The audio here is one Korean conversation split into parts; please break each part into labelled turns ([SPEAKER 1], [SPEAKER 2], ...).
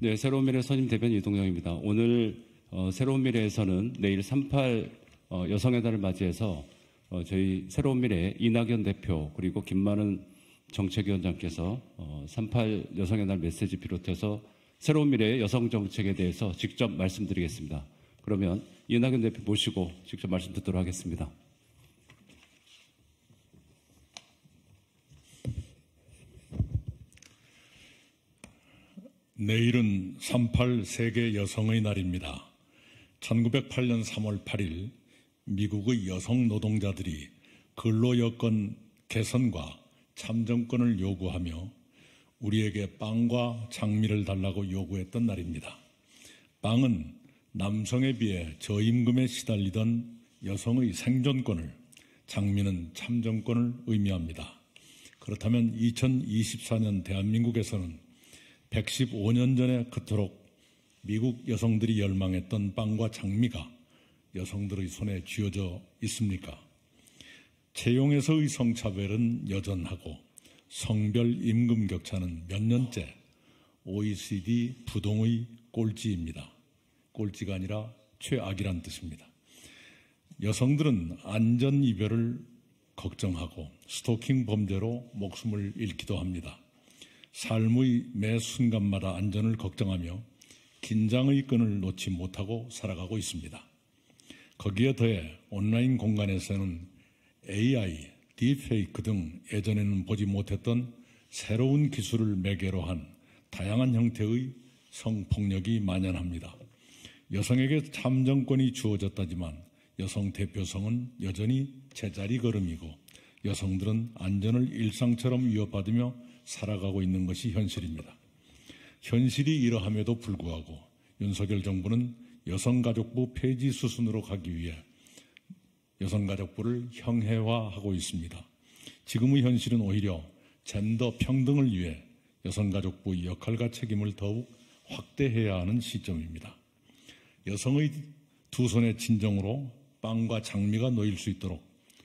[SPEAKER 1] 네, 새로운 미래 선임 대변인 이동영입니다. 오늘 새로운 미래에서는 내일 38 여성의 달을 맞이해서 저희 새로운 미래 이낙연 대표 그리고 김만은 정책위원장께서 38 여성의 날 메시지 비롯해서 새로운 미래의 여성 정책에 대해서 직접 말씀드리겠습니다. 그러면 이낙연 대표 모시고 직접 말씀 듣도록 하겠습니다.
[SPEAKER 2] 내일은 38 세계 여성의 날입니다. 1908년 3월 8일 미국의 여성 노동자들이 근로여건 개선과 참정권을 요구하며 우리에게 빵과 장미를 달라고 요구했던 날입니다. 빵은 남성에 비해 저임금에 시달리던 여성의 생존권을, 장미는 참정권을 의미합니다. 그렇다면 2024년 대한민국에서는 115년 전에 그토록 미국 여성들이 열망했던 빵과 장미가 여성들의 손에 쥐어져 있습니까? 채용에서의 성차별은 여전하고 성별 임금 격차는 몇 년째 OECD 부동의 꼴찌입니다. 꼴찌가 아니라 최악이란 뜻입니다. 여성들은 안전이별을 걱정하고 스토킹 범죄로 목숨을 잃기도 합니다. 삶의 매 순간마다 안전을 걱정하며 긴장의 끈을 놓지 못하고 살아가고 있습니다. 거기에 더해 온라인 공간에서는 AI, 딥페이크 등 예전에는 보지 못했던 새로운 기술을 매개로 한 다양한 형태의 성폭력이 만연합니다. 여성에게 참정권이 주어졌다지만 여성 대표성은 여전히 제자리 걸음이고 여성들은 안전을 일상처럼 위협받으며 살아가고 있는 것이 현실입니다. 현실이 이러함에도 불구하고 윤석열 정부는 여성가족부 폐지 수순으로 가기 위해 여성가족부를 형해화하고 있습니다. 지금의 현실은 오히려 젠더 평등을 위해 여성가족부의 역할과 책임을 더욱 확대해야 하는 시점입니다. 여성의 두 손의 친정으로 빵과 장미가 놓일 수 있도록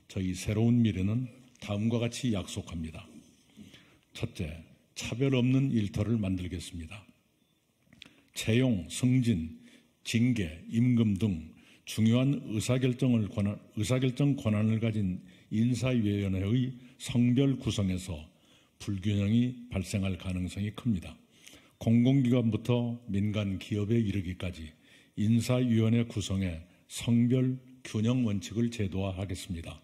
[SPEAKER 2] 저희 새로운 미래는 다음과 같이 약속합니다. 첫째, 차별 없는 일터를 만들겠습니다. 채용, 승진, 징계, 임금 등 중요한 의사결정 권한을 가진 인사위원회의 성별 구성에서 불균형이 발생할 가능성이 큽니다. 공공기관부터 민간 기업에 이르기까지 인사위원회 구성에 성별 균형 원칙을 제도화하겠습니다.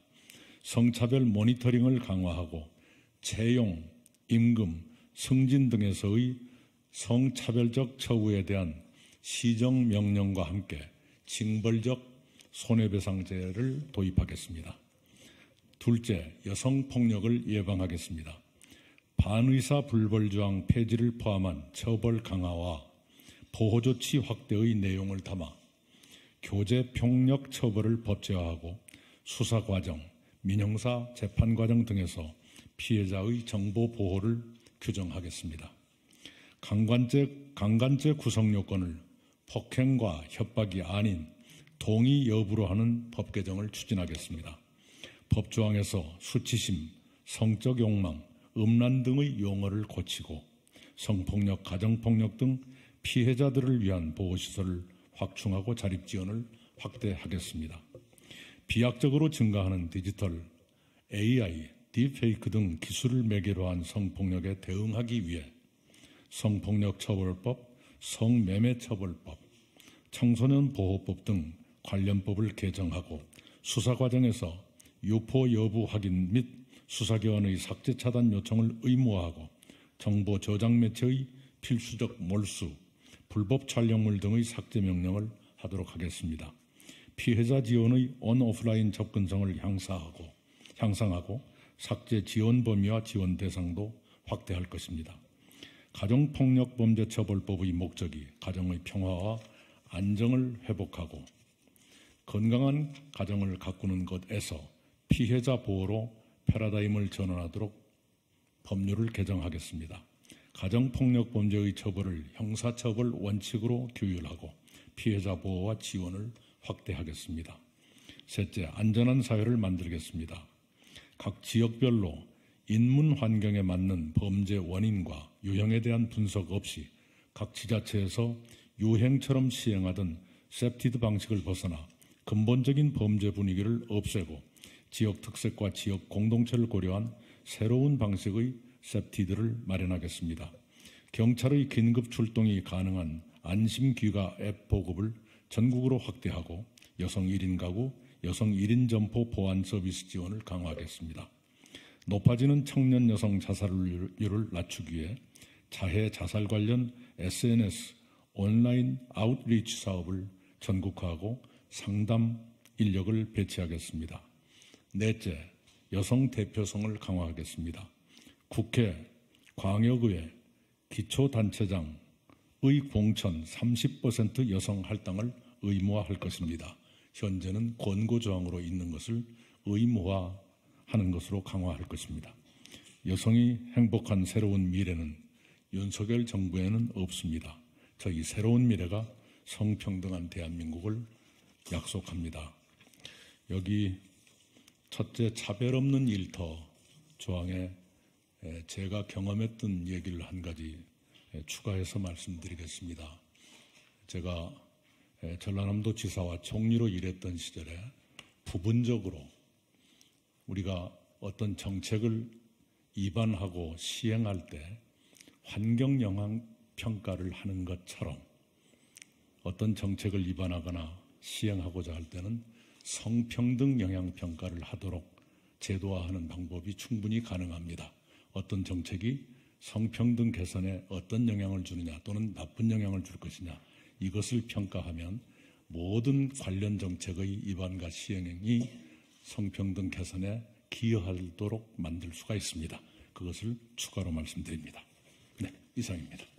[SPEAKER 2] 성차별 모니터링을 강화하고 채용, 임금, 승진 등에서의 성차별적 처우에 대한 시정명령과 함께 징벌적 손해배상제를 도입하겠습니다. 둘째, 여성폭력을 예방하겠습니다. 반의사 불벌조항 폐지를 포함한 처벌 강화와 보호조치 확대의 내용을 담아 교제폭력 처벌을 법제화하고 수사과정, 민형사 재판과정 등에서 피해자의 정보 보호를 규정하겠습니다. 강간죄 구성 요건을 폭행과 협박이 아닌 동의 여부로 하는 법 개정을 추진하겠습니다. 법조항에서 수치심, 성적 욕망, 음란 등의 용어를 고치고 성폭력, 가정폭력 등 피해자들을 위한 보호시설을 확충하고 자립 지원을 확대하겠습니다. 비약적으로 증가하는 디지털, AI, 딥페이크 등 기술을 매개로 한 성폭력에 대응하기 위해 성폭력처벌법, 성매매처벌법, 청소년보호법 등 관련법을 개정하고 수사 과정에서 유포 여부 확인 및 수사기관의 삭제 차단 요청을 의무화하고 정보 저장 매체의 필수적 몰수, 불법 촬영물 등의 삭제 명령을 하도록 하겠습니다. 피해자 지원의 온오프라인 접근성을 향상하고 삭제 지원 범위와 지원 대상도 확대할 것입니다. 가정폭력범죄처벌법의 목적이 가정의 평화와 안정을 회복하고 건강한 가정을 가꾸는 것에서 피해자 보호로 패러다임을 전환하도록 법률을 개정하겠습니다. 가정폭력범죄의 처벌을 형사처벌 원칙으로 규율하고 피해자 보호와 지원을 확대하겠습니다. 셋째, 안전한 사회를 만들겠습니다. 각 지역별로 인문 환경에 맞는 범죄 원인과 유형에 대한 분석 없이 각 지자체에서 유행처럼 시행하던 셉티드 방식을 벗어나 근본적인 범죄 분위기를 없애고 지역 특색과 지역 공동체를 고려한 새로운 방식의 셉티드를 마련하겠습니다. 경찰의 긴급 출동이 가능한 안심귀가 앱 보급을 전국으로 확대하고 여성 1인 가구, 여성 1인 점포 보안 서비스 지원을 강화하겠습니다. 높아지는 청년 여성 자살률을 낮추기 위해 자해 자살 관련 SNS 온라인 아웃리치 사업을 전국화하고 상담 인력을 배치하겠습니다. 넷째, 여성 대표성을 강화하겠습니다. 국회, 광역의회, 기초단체장의 공천 30% 여성 할당을 의무화할 것입니다. 현재는 권고조항으로 있는 것을 의무화하는 것으로 강화할 것입니다. 여성이 행복한 새로운 미래는 윤석열 정부에는 없습니다. 저희 새로운 미래가 성평등한 대한민국을 약속합니다. 여기 첫째, 차별 없는 일터 조항에 제가 경험했던 얘기를 한 가지 추가해서 말씀드리겠습니다. 제가 전라남도 지사와 총리로 일했던 시절에 부분적으로 우리가 어떤 정책을 입안하고 시행할 때 환경영향 평가를 하는 것처럼 어떤 정책을 입안하거나 시행하고자 할 때는 성평등 영향 평가를 하도록 제도화하는 방법이 충분히 가능합니다. 어떤 정책이 성평등 개선에 어떤 영향을 주느냐 또는 나쁜 영향을 줄 것이냐 이것을 평가하면 모든 관련 정책의 입안과 시행이 성평등 개선에 기여하도록 만들 수가 있습니다. 그것을 추가로 말씀드립니다. 네, 이상입니다.